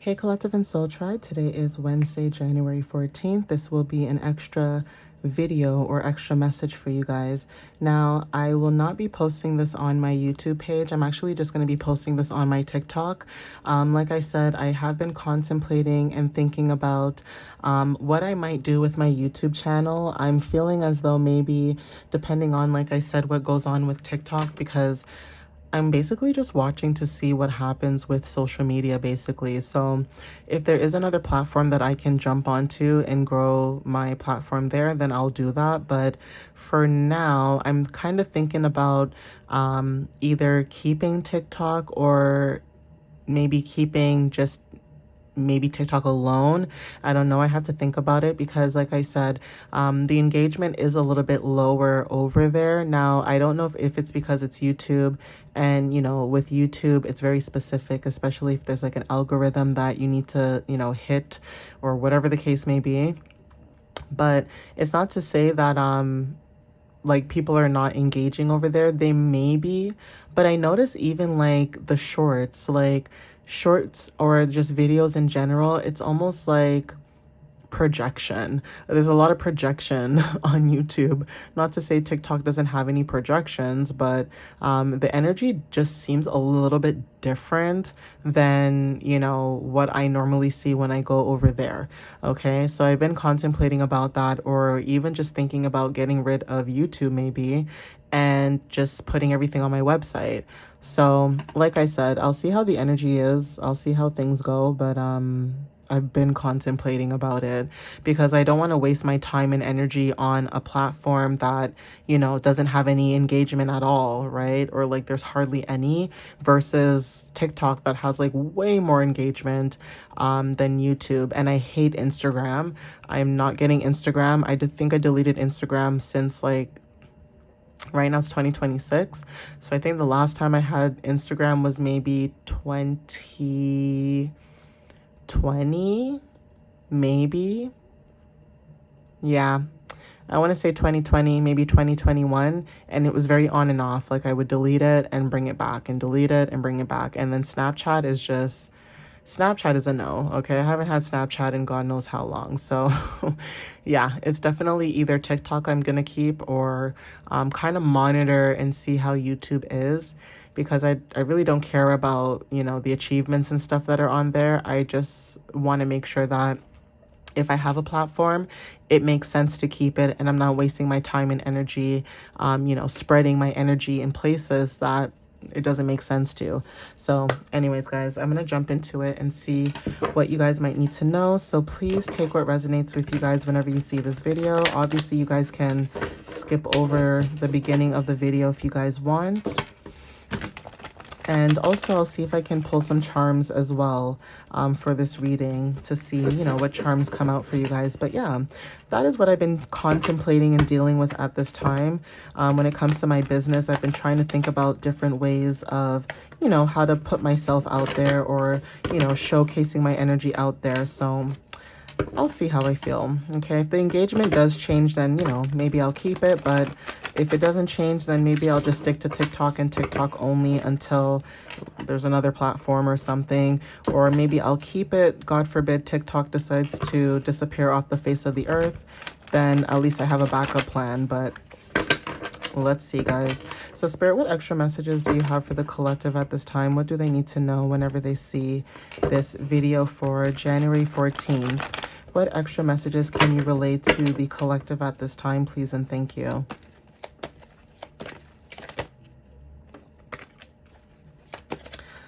Hey Collective and Soul Tribe, today is Wednesday, January 14th. This will be an extra video or extra message for you guys. Now, I will not be posting this on my YouTube page. I'm actually just going to be posting this on my TikTok. Like I said, I have been contemplating and thinking about what I might do with my YouTube channel. I'm feeling as though maybe, depending on, like I said, what goes on with TikTok, because I'm basically just watching to see what happens with social media, basically. So if there is another platform that I can jump onto and grow my platform there, then I'll do that. But for now, I'm kind of thinking about either keeping TikTok or maybe keeping just maybe TikTok alone. I don't know. I have to think about it because, like I said, the engagement is a little bit lower over there. Now, I don't know if it's because it's YouTube, and with YouTube, it's very specific, especially if there's like an algorithm that you need to, hit or whatever the case may be. But it's not to say that like people are not engaging over there. They may be, but I notice even like the shorts or just videos in general, it's almost like projection. There's a lot of projection on YouTube. Not to say TikTok doesn't have any projections, but the energy just seems a little bit different than, what I normally see when I go over there. Okay, so I've been contemplating about that, or even just thinking about getting rid of YouTube maybe and just putting everything on my website. So, like I said, I'll see how the energy is. I'll see how things go, but I've been contemplating about it because I don't want to waste my time and energy on a platform that, doesn't have any engagement at all, right? Or like there's hardly any, versus TikTok that has like way more engagement than YouTube. And I hate Instagram. I'm not getting Instagram. I did think I deleted Instagram since like right now it's 2026. So I think the last time I had Instagram was maybe 2020, maybe. Yeah. I want to say 2020, maybe 2021. And it was very on and off. Like I would delete it and bring it back and delete it and bring it back. And then Snapchat is a no. Okay. I haven't had Snapchat in God knows how long. So yeah, it's definitely either TikTok I'm going to keep or kind of monitor and see how YouTube is, because I really don't care about, the achievements and stuff that are on there. I just want to make sure that if I have a platform, it makes sense to keep it, and I'm not wasting my time and energy, spreading my energy in places that it doesn't make sense to. So anyways, guys, I'm going to jump into it and see what you guys might need to know. So please take what resonates with you guys whenever you see this video. Obviously, you guys can skip over the beginning of the video if you guys want. And also, I'll see if I can pull some charms as well for this reading to see, what charms come out for you guys. But yeah, that is what I've been contemplating and dealing with at this time. When it comes to my business, I've been trying to think about different ways of, how to put myself out there, or, showcasing my energy out there. So I'll see how I feel. Okay, if the engagement does change, then, maybe I'll keep it. But if it doesn't change, then maybe I'll just stick to TikTok and TikTok only until there's another platform or something. Or maybe I'll keep it. God forbid TikTok decides to disappear off the face of the earth. Then at least I have a backup plan. But let's see, guys. So Spirit, what extra messages do you have for the collective at this time? What do they need to know whenever they see this video for January 14th? What extra messages can you relay to the collective at this time, please, and thank you?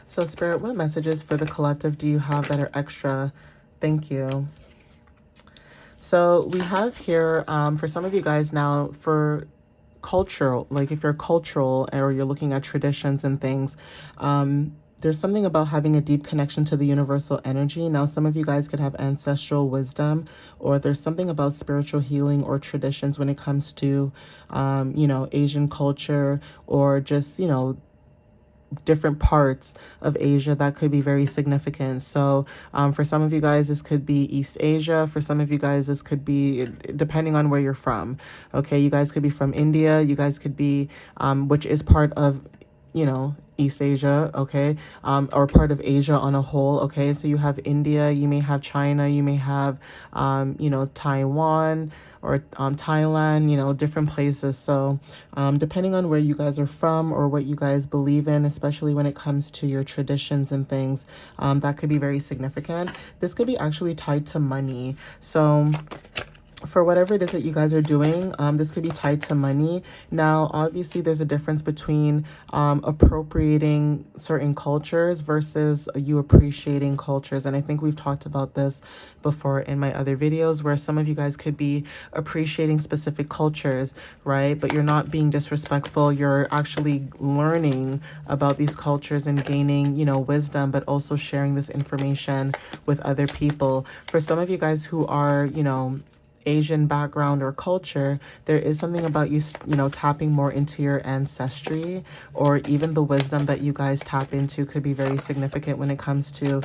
So Spirit, what messages for the collective do you have that are extra? Thank you. So we have here, for some of you guys now, for cultural, like if you're cultural or you're looking at traditions and things, there's something about having a deep connection to the universal energy. Now, some of you guys could have ancestral wisdom, or there's something about spiritual healing or traditions when it comes to, Asian culture, or just, different parts of Asia that could be very significant. So for some of you guys, this could be East Asia. For some of you guys, this could be depending on where you're from. Okay, you guys could be from India. You guys could be, which is part of East Asia, okay, or part of Asia on a whole, okay. So you have India, you may have China, you may have, Taiwan or Thailand, different places. So depending on where you guys are from or what you guys believe in, especially when it comes to your traditions and things, that could be very significant. This could be actually tied to money. So for whatever it is that you guys are doing, this could be tied to money. Now, obviously, there's a difference between appropriating certain cultures versus you appreciating cultures. And I think we've talked about this before in my other videos, where some of you guys could be appreciating specific cultures, right? But you're not being disrespectful. You're actually learning about these cultures and gaining, wisdom, but also sharing this information with other people. For some of you guys who are, Asian background or culture, there is something about you, tapping more into your ancestry, or even the wisdom that you guys tap into could be very significant when it comes to,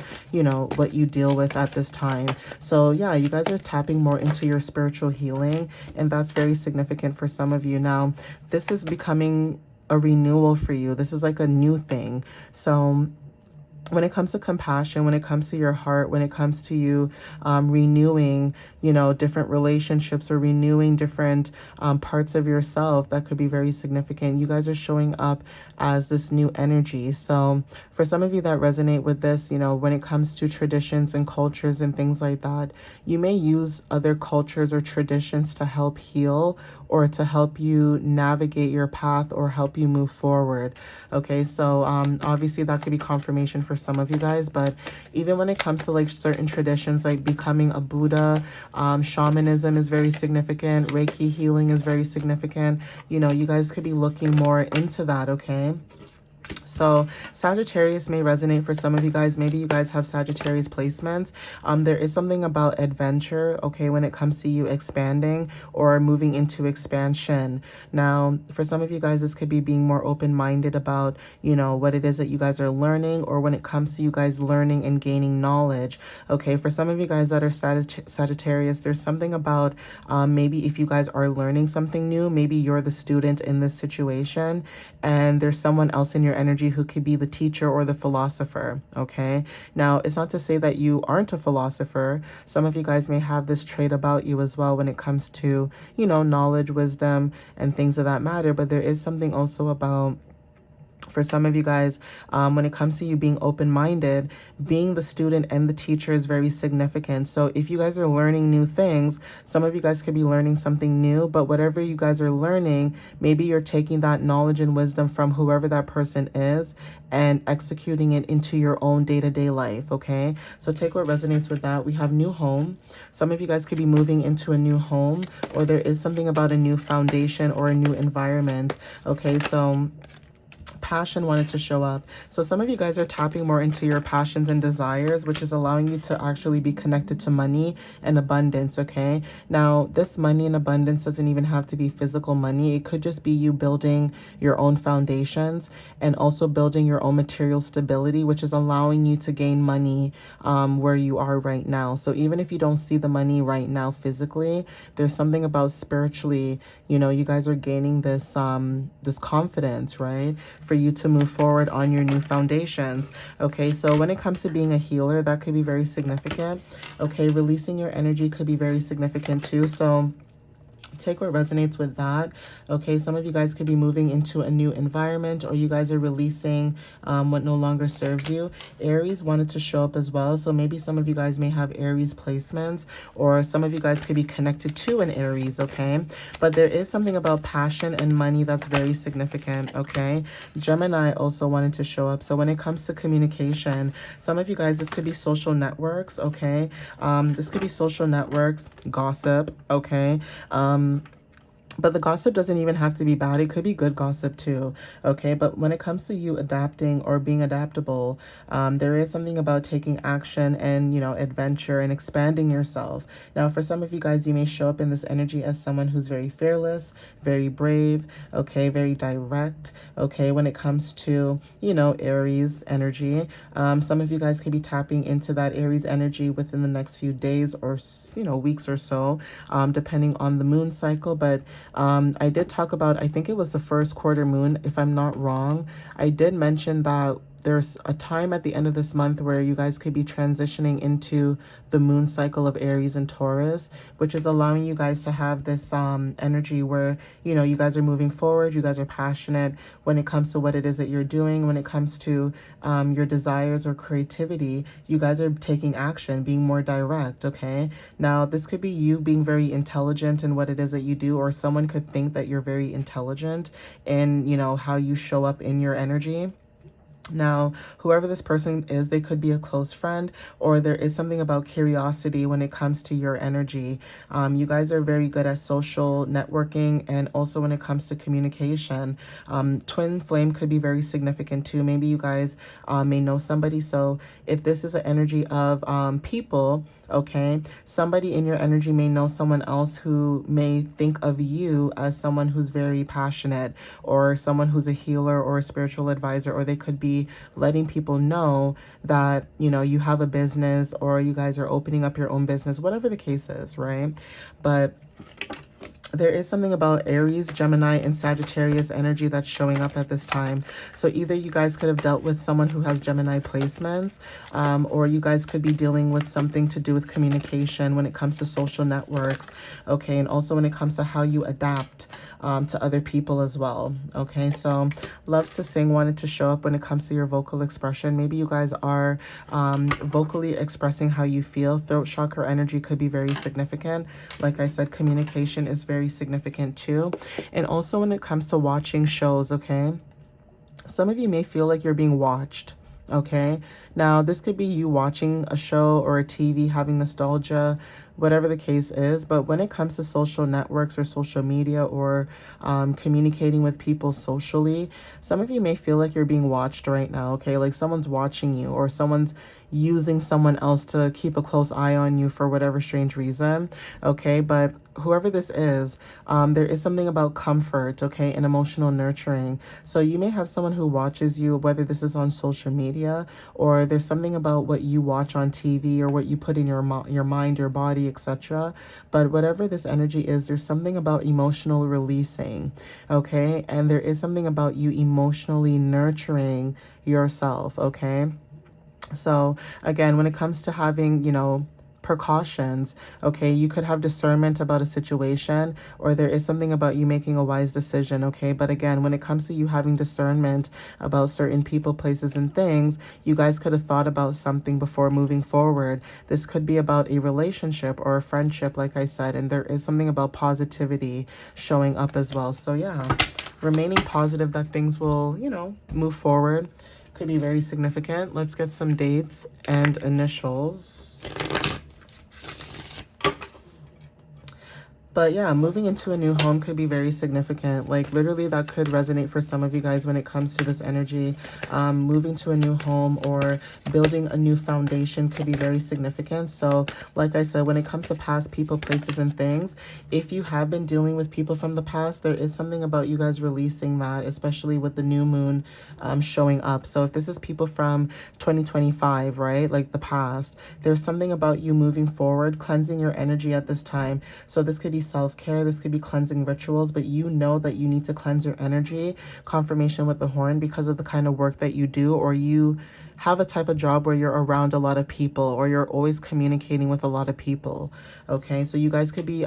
what you deal with at this time. So yeah, you guys are tapping more into your spiritual healing, and that's very significant for some of you. Now, this is becoming a renewal for you. This is like a new thing. So when it comes to compassion, when it comes to your heart, when it comes to you renewing, different relationships or renewing different parts of yourself, that could be very significant. You guys are showing up as this new energy. So for some of you that resonate with this, when it comes to traditions and cultures and things like that, you may use other cultures or traditions to help heal or to help you navigate your path or help you move forward. Okay, so obviously that could be confirmation for some of you guys, but even when it comes to like certain traditions, like becoming a Buddha, shamanism is very significant. Reiki healing is very significant. You guys could be looking more into that, okay? So Sagittarius may resonate for some of you guys. Maybe you guys have Sagittarius placements. There is something about adventure, okay, when it comes to you expanding or moving into expansion. Now, for some of you guys, this could be being more open-minded about, what it is that you guys are learning, or when it comes to you guys learning and gaining knowledge. Okay, for some of you guys that are Sagittarius, there's something about maybe if you guys are learning something new, maybe you're the student in this situation and there's someone else in your energy who could be the teacher or the philosopher, okay? Now, it's not to say that you aren't a philosopher. Some of you guys may have this trait about you as well when it comes to, knowledge, wisdom, and things of that matter, but there is something also about, for some of you guys, when it comes to you being open-minded, being the student and the teacher is very significant. So if you guys are learning new things, some of you guys could be learning something new, but whatever you guys are learning, maybe you're taking that knowledge and wisdom from whoever that person is and executing it into your own day-to-day life, okay? So take what resonates with that. We have new home. Some of you guys could be moving into a new home, or there is something about a new foundation or a new environment, okay? So passion wanted to show up. So some of you guys are tapping more into your passions and desires, which is allowing you to actually be connected to money and abundance, okay? Now, this money and abundance doesn't even have to be physical money. It could just be you building your own foundations and also building your own material stability, which is allowing you to gain money where you are right now. So even if you don't see the money right now physically, there's something about spiritually, you guys are gaining this this confidence, right? For you to move forward on your new foundations. Okay, so when it comes to being a healer, that could be very significant. Okay, releasing your energy could be very significant too. So take what resonates with that. Okay, some of you guys could be moving into a new environment, or you guys are releasing what no longer serves you. Aries wanted to show up as well. So maybe some of you guys may have Aries placements, or some of you guys could be connected to an Aries, okay? But there is something about passion and money that's very significant, okay? Gemini also wanted to show up. So when it comes to communication, some of you guys, this could be social networks, okay? This could be social networks, gossip, okay? But the gossip doesn't even have to be bad. It could be good gossip too, okay? But when it comes to you adapting or being adaptable, there is something about taking action and, adventure and expanding yourself. Now, for some of you guys, you may show up in this energy as someone who's very fearless, very brave, okay, very direct, okay, when it comes to, Aries energy. Some of you guys could be tapping into that Aries energy within the next few days or, weeks or so, depending on the moon cycle. But I did talk about, I think it was the first quarter moon, if I'm not wrong. I did mention that there's a time at the end of this month where you guys could be transitioning into the moon cycle of Aries and Taurus, which is allowing you guys to have this energy where, you know, you guys are moving forward, you guys are passionate when it comes to what it is that you're doing, when it comes to your desires or creativity, you guys are taking action, being more direct, okay? Now, this could be you being very intelligent in what it is that you do, or someone could think that you're very intelligent in, you know, how you show up in your energy. Now, whoever this person is, they could be a close friend, or there is something about curiosity when it comes to your energy. You guys are very good at social networking, and also when it comes to communication. Twin flame could be very significant too. Maybe you guys may know somebody. So if this is an energy of people, okay, somebody in your energy may know someone else who may think of you as someone who's very passionate, or someone who's a healer or a spiritual advisor, or they could be letting people know that, you know, you have a business, or you guys are opening up your own business, whatever the case is, right? But there is something about Aries, Gemini, and Sagittarius energy that's showing up at this time. So either you guys could have dealt with someone who has Gemini placements, or you guys could be dealing with something to do with communication when it comes to social networks, okay? And also when it comes to how you adapt to other people as well, okay? So loves to sing wanted to show up when it comes to your vocal expression. Maybe you guys are vocally expressing how you feel. Throat chakra energy could be very significant. Like I said, communication is very significant too. And also when it comes to watching shows, okay, some of you may feel like you're being watched, okay? Now, this could be you watching a show or a TV, having nostalgia, whatever the case is. But when it comes to social networks or social media, or communicating with people socially, some of you may feel like you're being watched right now, okay? Like someone's watching you, or someone's using someone else to keep a close eye on you for whatever strange reason, okay? But whoever this is, there is something about comfort, okay, and emotional nurturing. So you may have someone who watches you, whether this is on social media, or there's something about what you watch on TV, or what you put in your mind, your body, etc. But whatever this energy is, there's something about emotional releasing, okay? And there is something about you emotionally nurturing yourself, okay? So again, when it comes to having, you know, precautions, okay, you could have discernment about a situation, or there is something about you making a wise decision, okay? But again, when it comes to you having discernment about certain people, places, and things, you guys could have thought about something before moving forward. This could be about a relationship or a friendship, like I said, and there is something about positivity showing up as well. So yeah, remaining positive that things will, you know, move forward could be very significant. Let's get some dates and initials. But yeah, moving into a new home could be very significant. Like literally that could resonate for some of you guys when it comes to this energy. Moving to a new home or building a new foundation could be very significant. So like I said, when it comes to past people, places, and things, if you have been dealing with people from the past, there is something about you guys releasing that, especially with the new moon showing up. So if this is people from 2025, right, like the past, there's something about you moving forward, cleansing your energy at this time. So this could be self-care, this could be cleansing rituals, but you know that you need to cleanse your energy. Confirmation with the horn, because of the kind of work that you do, or you have a type of job where you're around a lot of people, or you're always communicating with a lot of people, okay? So you guys could be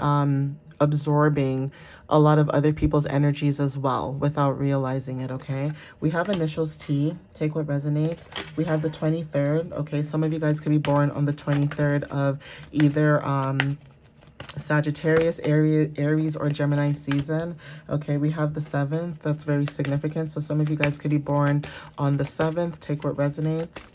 absorbing a lot of other people's energies as well without realizing it, okay? We have initials T, take what resonates. We have the 23rd, okay? Some of you guys could be born on the 23rd of either Sagittarius, Aries, or Gemini season. Okay, we have the 7th. That's very significant. So some of you guys could be born on the 7th. Take what resonates.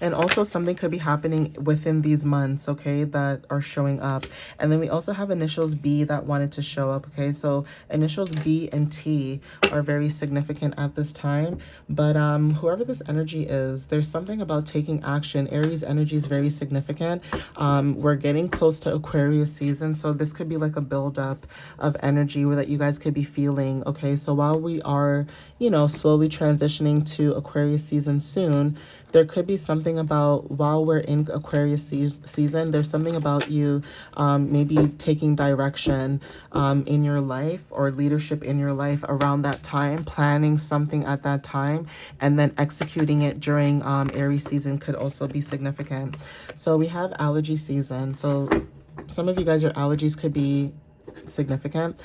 And also something could be happening within these months, okay, that are showing up. And then we also have initials B that wanted to show up, okay? So initials B and T are very significant at this time. But whoever this energy is, there's something about taking action. Aries energy is very significant. We're getting close to Aquarius season, so this could be like a buildup of energy that you guys could be feeling, okay? So while we are, you know, slowly transitioning to Aquarius season soon, there could be something something about while we're in Aquarius season, there's something about you maybe taking direction in your life or leadership in your life around that time, planning something at that time, and then executing it during Aries season could also be significant. So we have allergy season. So some of you guys, your allergies could be significant.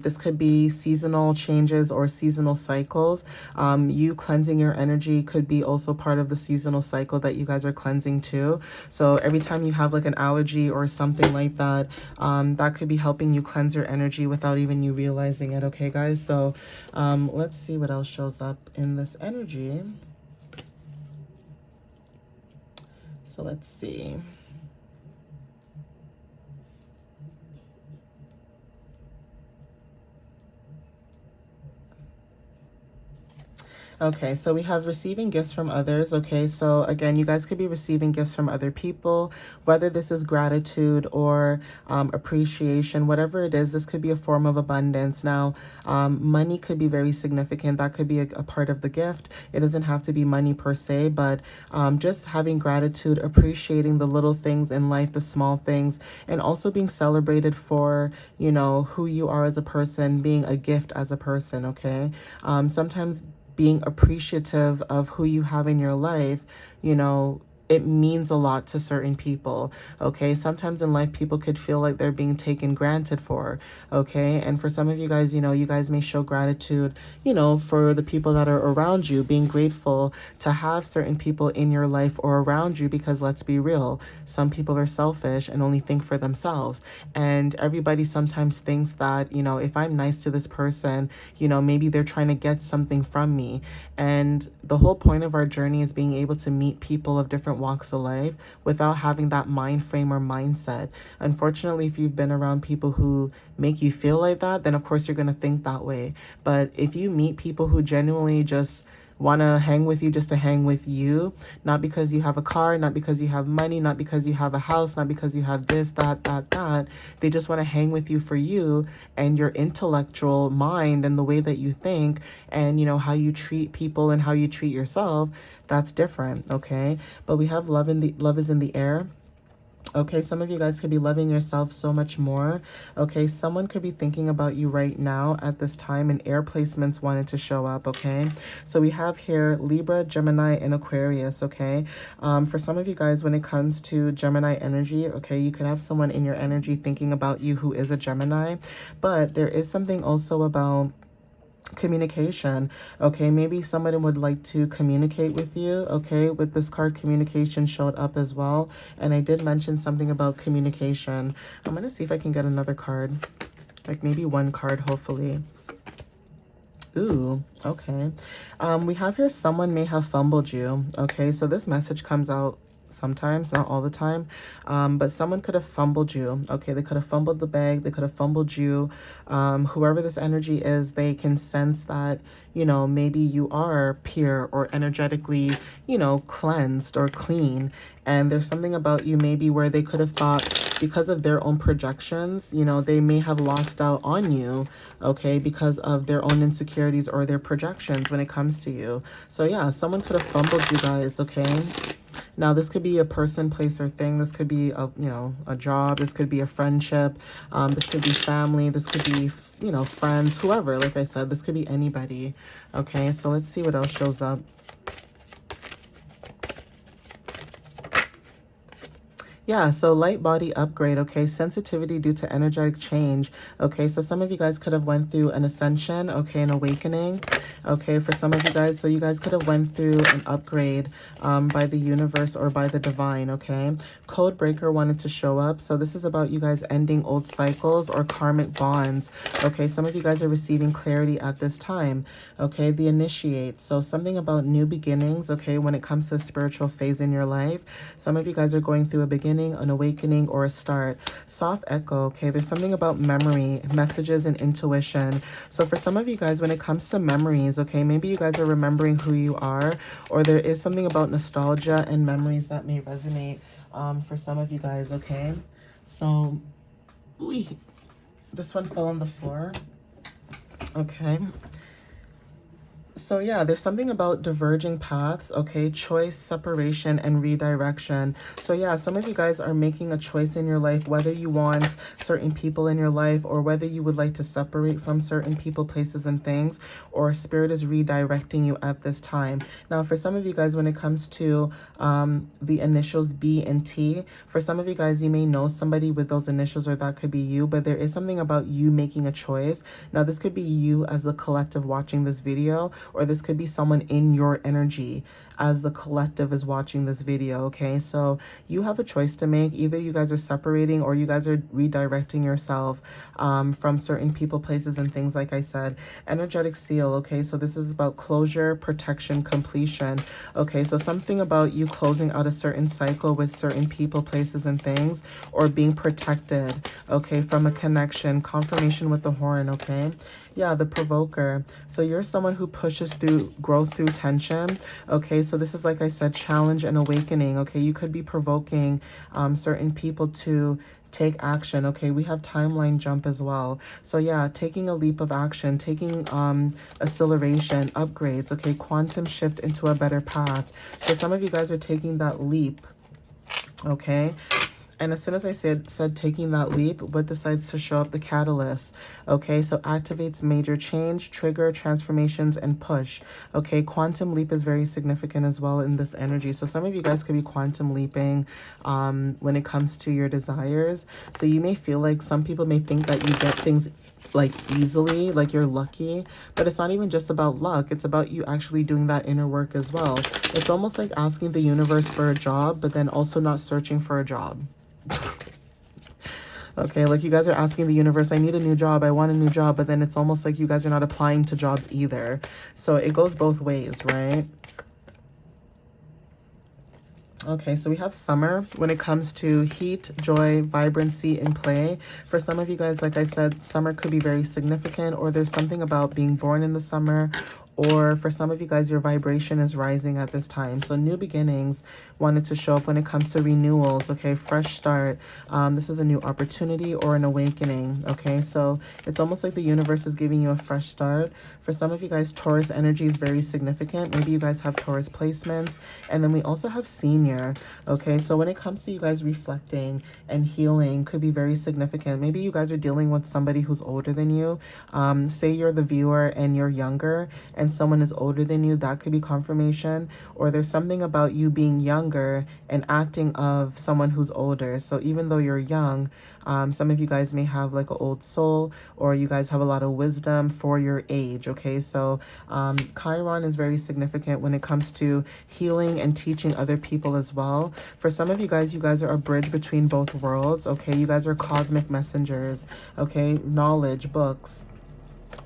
This could be seasonal changes or seasonal cycles. You cleansing your energy could be also part of the seasonal cycle that you guys are cleansing too. So every time you have like an allergy or something like that, that could be helping you cleanse your energy without even you realizing it. Okay, guys. So let's see what else shows up in this energy. So let's see. Okay, so we have receiving gifts from others. Okay, so again, you guys could be receiving gifts from other people, whether this is gratitude or appreciation, whatever it is, this could be a form of abundance. Now, money could be very significant. That could be a part of the gift. It doesn't have to be money per se, but just having gratitude, appreciating the little things in life, the small things, and also being celebrated for, you know, who you are as a person, being a gift as a person, okay? Sometimes being appreciative of who you have in your life, you know, it means a lot to certain people, okay? Sometimes in life, people could feel like they're being taken granted for, okay? And for some of you guys, you know, you guys may show gratitude, you know, for the people that are around you, being grateful to have certain people in your life or around you, because let's be real, some people are selfish and only think for themselves. And everybody sometimes thinks that, you know, if I'm nice to this person, you know, maybe they're trying to get something from me. And the whole point of our journey is being able to meet people of different walks of life without having that mind frame or mindset. Unfortunately, if you've been around people who make you feel like that, then of course you're going to think that way. But if you meet people who genuinely just want to hang with you just to hang with you, not because you have a car, not because you have money, not because you have a house, not because you have this, that. They just want to hang with you for you and your intellectual mind and the way that you think and, you know, how you treat people and how you treat yourself. That's different, okay? But we have love is in the air. Okay, some of you guys could be loving yourself so much more. Okay, someone could be thinking about you right now at this time, and air placements wanted to show up, okay? So we have here Libra, Gemini, and Aquarius, okay? For some of you guys, when it comes to Gemini energy, okay, you could have someone in your energy thinking about you who is a Gemini, but there is something also about communication. Okay, maybe somebody would like to communicate with you. Okay, with this card, communication showed up as well, and I did mention something about communication. I'm gonna see if I can get another card, like maybe one card, hopefully. Ooh, okay. We have here someone may have fumbled you. Okay, so this message comes out sometimes, not all the time, but someone could have fumbled you. Okay, they could have fumbled the bag, they could have fumbled you. Whoever this energy is, they can sense that, you know, maybe you are pure or energetically, you know, cleansed or clean, and there's something about you maybe where they could have thought, because of their own projections, you know, they may have lost out on you, okay, because of their own insecurities or their projections when it comes to you. So yeah, someone could have fumbled you guys, okay? Now, this could be a person, place, or thing. This could be a, you know, a job. This could be a friendship. This could be family. This could be, you know, friends, whoever. Like I said, this could be anybody. Okay, so let's see what else shows up. Yeah, so light body upgrade, okay, sensitivity due to energetic change, okay, so some of you guys could have went through an ascension, okay, an awakening, okay, for some of you guys, so you guys could have went through an upgrade by the universe or by the divine, okay. Code breaker wanted to show up, so this is about you guys ending old cycles or karmic bonds, okay. Some of you guys are receiving clarity at this time, okay. The initiate, so something about new beginnings, okay, when it comes to a spiritual phase in your life. Some of you guys are going through a beginning, an awakening, or a start. Soft echo, okay, there's something about memory, messages, and intuition. So for some of you guys, when it comes to memories, okay, maybe you guys are remembering who you are, or there is something about nostalgia and memories that may resonate for some of you guys, okay. So this one fell on the floor, okay. So yeah, there's something about diverging paths, okay? Choice, separation, and redirection. So yeah, some of you guys are making a choice in your life, whether you want certain people in your life or whether you would like to separate from certain people, places, and things, or spirit is redirecting you at this time. Now, for some of you guys, when it comes to the initials B and T, for some of you guys, you may know somebody with those initials, or that could be you, but there is something about you making a choice. Now, this could be you as a collective watching this video, or this could be someone in your energy as the collective is watching this video, okay? So you have a choice to make. Either you guys are separating or you guys are redirecting yourself from certain people, places, and things, like I said. Energetic seal, okay? So this is about closure, protection, completion, okay? So something about you closing out a certain cycle with certain people, places, and things, or being protected, okay, from a connection, confirmation with the horn, okay? Yeah, the provoker. So you're someone who pushes through growth through tension. Okay, so this is, like I said, challenge and awakening. Okay, you could be provoking certain people to take action. Okay, we have timeline jump as well. So yeah, taking a leap of action, taking acceleration, upgrades. Okay, quantum shift into a better path. So some of you guys are taking that leap. Okay. And as soon as I said taking that leap, what decides to show up? The catalyst. Okay, so activates major change, trigger, transformations, and push. Okay, quantum leap is very significant as well in this energy. So some of you guys could be quantum leaping when it comes to your desires. So you may feel like some people may think that you get things like easily, like you're lucky, but it's not even just about luck. It's about you actually doing that inner work as well. It's almost like asking the universe for a job, but then also not searching for a job. Okay, like you guys are asking the universe, I need a new job, I want a new job, but then it's almost like you guys are not applying to jobs either. So it goes both ways, right? Okay, so we have summer when it comes to heat, joy, vibrancy, and play. For some of you guys, like I said, summer could be very significant, or there's something about being born in the summer, or for some of you guys, your vibration is rising at this time. So new beginnings wanted to show up when it comes to renewals, okay, fresh start. This is a new opportunity or an awakening, okay? So it's almost like the universe is giving you a fresh start. For some of you guys, Taurus energy is very significant. Maybe you guys have Taurus placements. And then we also have senior, okay? So when it comes to you guys reflecting and healing, could be very significant. Maybe you guys are dealing with somebody who's older than you. Say you're the viewer and you're younger, and someone is older than you, that could be confirmation. Or there's something about you being younger and acting of someone who's older. So even though you're young, some of you guys may have like an old soul, or you guys have a lot of wisdom for your age, okay? So Chiron is very significant when it comes to healing and teaching other people as well. For some of you guys are a bridge between both worlds, okay? You guys are cosmic messengers, okay? Knowledge, books.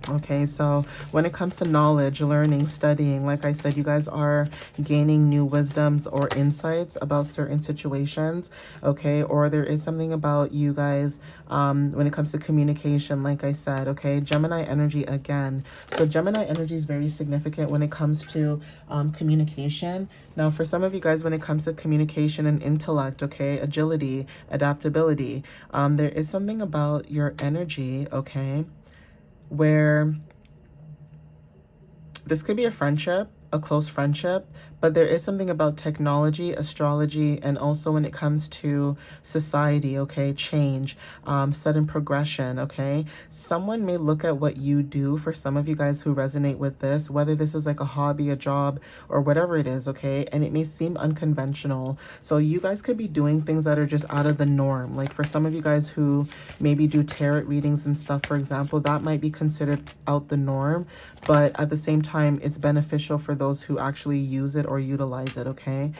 Okay, so when it comes to knowledge, learning, studying, like I said, you guys are gaining new wisdoms or insights about certain situations, okay? Or there is something about you guys when it comes to communication, like I said, okay? Gemini energy again. So Gemini energy is very significant when it comes to communication. Now, for some of you guys, when it comes to communication and intellect, okay? Agility, adaptability, there is something about your energy, okay? Where this could be a friendship, a close friendship, but there is something about technology, astrology, and also when it comes to society, okay, change, sudden progression, okay? Someone may look at what you do, for some of you guys who resonate with this, whether this is like a hobby, a job, or whatever it is, okay? And it may seem unconventional. So you guys could be doing things that are just out of the norm. Like for some of you guys who maybe do tarot readings and stuff, for example, that might be considered out the norm, but at the same time, it's beneficial for those who actually use it or utilize it, okay?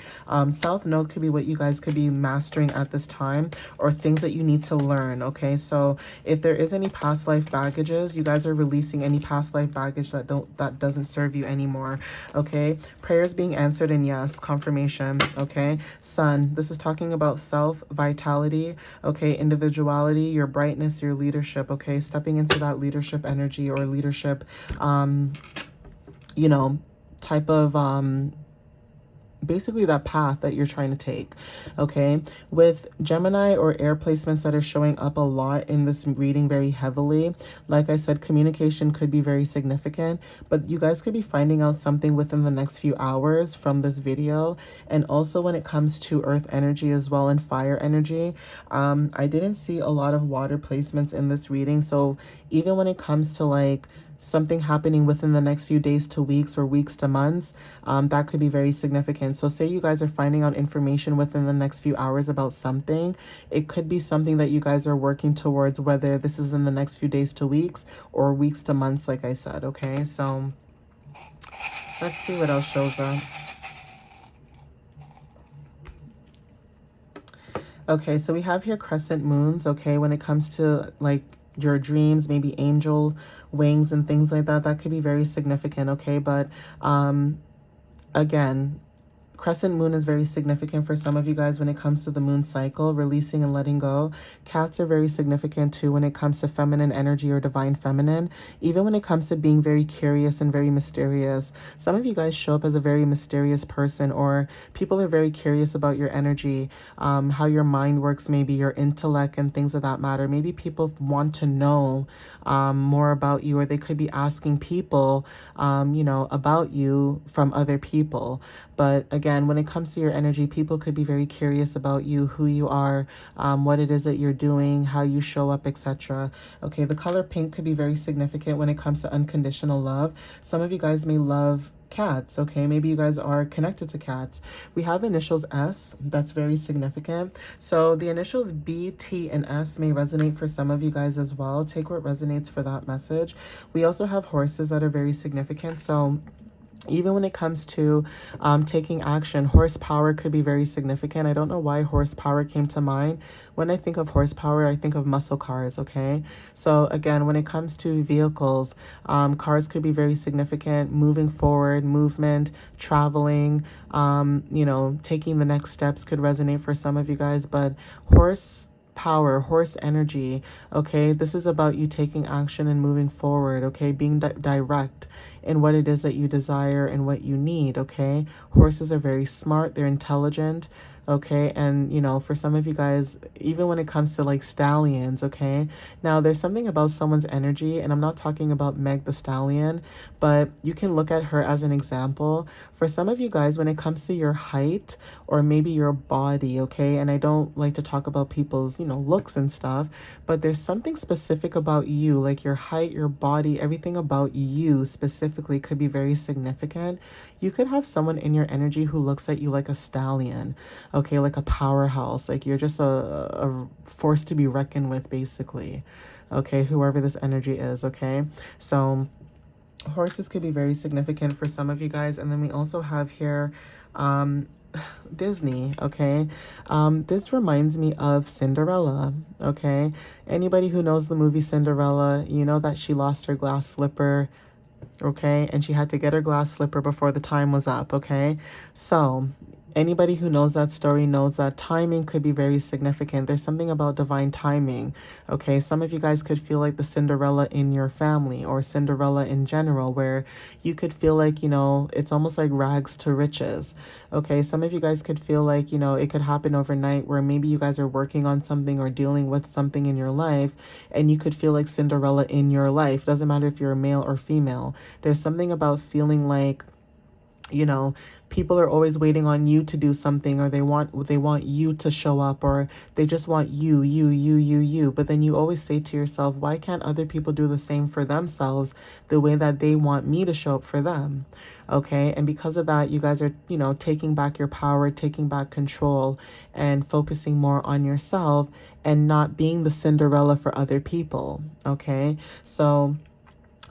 South Node could be what you guys could be mastering at this time, or things that you need to learn, okay? So if there is any past life baggages, you guys are releasing any past life baggage that doesn't serve you anymore, okay? Prayers being answered, and yes, confirmation, okay? Sun, this is talking about self, vitality, okay? Individuality, your brightness, your leadership, okay? Stepping into that leadership energy or leadership, you know, type of basically that path that you're trying to take. Okay, with Gemini or air placements that are showing up a lot in this reading very heavily, like I said, communication could be very significant, but you guys could be finding out something within the next few hours from this video. And also when it comes to earth energy as well and fire energy, I didn't see a lot of water placements in this reading. So even when it comes to like something happening within the next few days to weeks or weeks to months, that could be very significant. So say you guys are finding out information within the next few hours about something, it could be something that you guys are working towards, whether this is in the next few days to weeks or weeks to months, like I said. Okay, so let's see what else shows up. Okay, so we have here crescent moons, okay, when it comes to like your dreams, maybe angel wings and things like that, that could be very significant, okay? But again, crescent moon is very significant for some of you guys when it comes to the moon cycle, releasing and letting go. Cats are very significant too when it comes to feminine energy or divine feminine. Even when it comes to being very curious and very mysterious. Some of you guys show up as a very mysterious person, or people are very curious about your energy, how your mind works, maybe your intellect and things of that matter. Maybe people want to know more about you, or they could be asking people, about you from other people. But again, when it comes to your energy, people could be very curious about you, who you are, what it is that you're doing, how you show up, etc. Okay, the color pink could be very significant when it comes to unconditional love. Some of you guys may love cats, okay? Maybe you guys are connected to cats. We have initials S, that's very significant. So the initials B, T, and S may resonate for some of you guys as well. Take what resonates for that message. We also have horses that are very significant. So even when it comes to taking action, horsepower could be very significant. I don't know why horsepower came to mind. When I think of horsepower, I think of muscle cars, okay? So again, when it comes to vehicles, cars could be very significant. Moving forward, movement, traveling, taking the next steps could resonate for some of you guys. But horse power, horse energy, okay? This is about you taking action and moving forward, okay? Being direct in what it is that you desire and what you need, okay? Horses are very smart, they're intelligent, okay? And, for some of you guys, even when it comes to like stallions, okay? Now, there's something about someone's energy, and I'm not talking about Meg the Stallion, but you can look at her as an example. For some of you guys, when it comes to your height or maybe your body, okay? And I don't like to talk about people's, looks and stuff, but there's something specific about you, like your height, your body, everything about you specifically could be very significant. You could have someone in your energy who looks at you like a stallion, okay, like a powerhouse, like you're just a force to be reckoned with, basically, okay, whoever this energy is, okay? So horses could be very significant for some of you guys. And then we also have here Disney, okay? This reminds me of Cinderella, okay? Anybody who knows the movie Cinderella, you know that she lost her glass slipper, okay? And she had to get her glass slipper before the time was up, okay? So anybody who knows that story knows that timing could be very significant. There's something about divine timing, okay? Some of you guys could feel like the Cinderella in your family or Cinderella in general, where you could feel like, it's almost like rags to riches, okay? Some of you guys could feel like, it could happen overnight, where maybe you guys are working on something or dealing with something in your life, and you could feel like Cinderella in your life. Doesn't matter if you're a male or female. There's something about feeling like, people are always waiting on you to do something, or they want you to show up, or they just want you. But then you always say to yourself, why can't other people do the same for themselves the way that they want me to show up for them? Okay. And because of that, you guys are, taking back your power, taking back control, and focusing more on yourself and not being the Cinderella for other people. Okay. So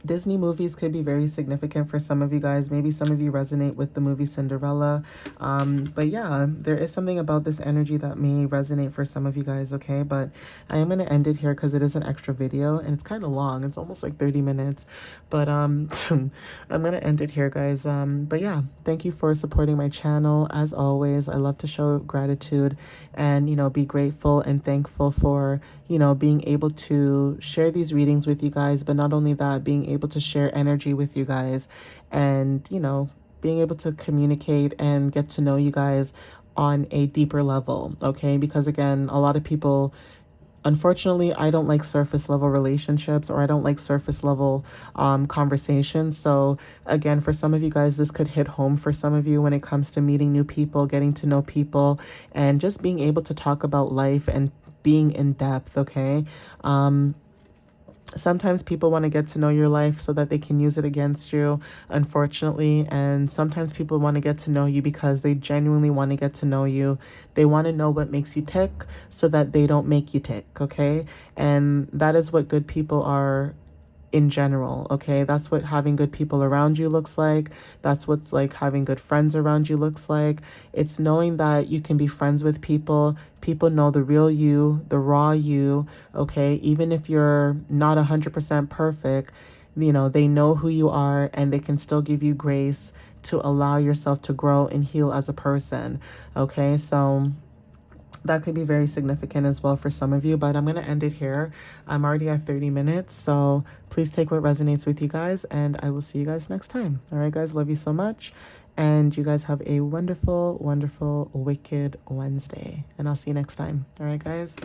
Disney movies could be very significant for some of you guys. Maybe some of you resonate with the movie Cinderella. But yeah, there is something about this energy that may resonate for some of you guys, okay? But I am going to end it here because it is an extra video and it's kind of long. It's almost like 30 minutes. But I'm going to end it here, guys. But yeah, thank you for supporting my channel. As always, I love to show gratitude and, be grateful and thankful for, being able to share these readings with you guys. But not only that, being able to share energy with you guys and, being able to communicate and get to know you guys on a deeper level, okay? Because again, a lot of people, unfortunately, I don't like surface level relationships, or I don't like surface level conversations. So again, for some of you guys, this could hit home for some of you when it comes to meeting new people, getting to know people, and just being able to talk about life and being in depth, okay? Sometimes people want to get to know your life so that they can use it against you, unfortunately. And sometimes people want to get to know you because they genuinely want to get to know you. They want to know what makes you tick so that they don't make you tick, okay? And that is what good people are in general, okay? That's what having good people around you looks like. That's what's like having good friends around you looks like. It's knowing that you can be friends with people. People know the real you, the raw you, okay? Even if you're not 100% perfect, you know, they know who you are, and they can still give you grace to allow yourself to grow and heal as a person, okay? So that could be very significant as well for some of you, but I'm going to end it here. I'm already at 30 minutes, so please take what resonates with you guys, and I will see you guys next time. All right, guys, love you so much, and you guys have a wonderful, wonderful, wicked Wednesday, and I'll see you next time. All right, guys.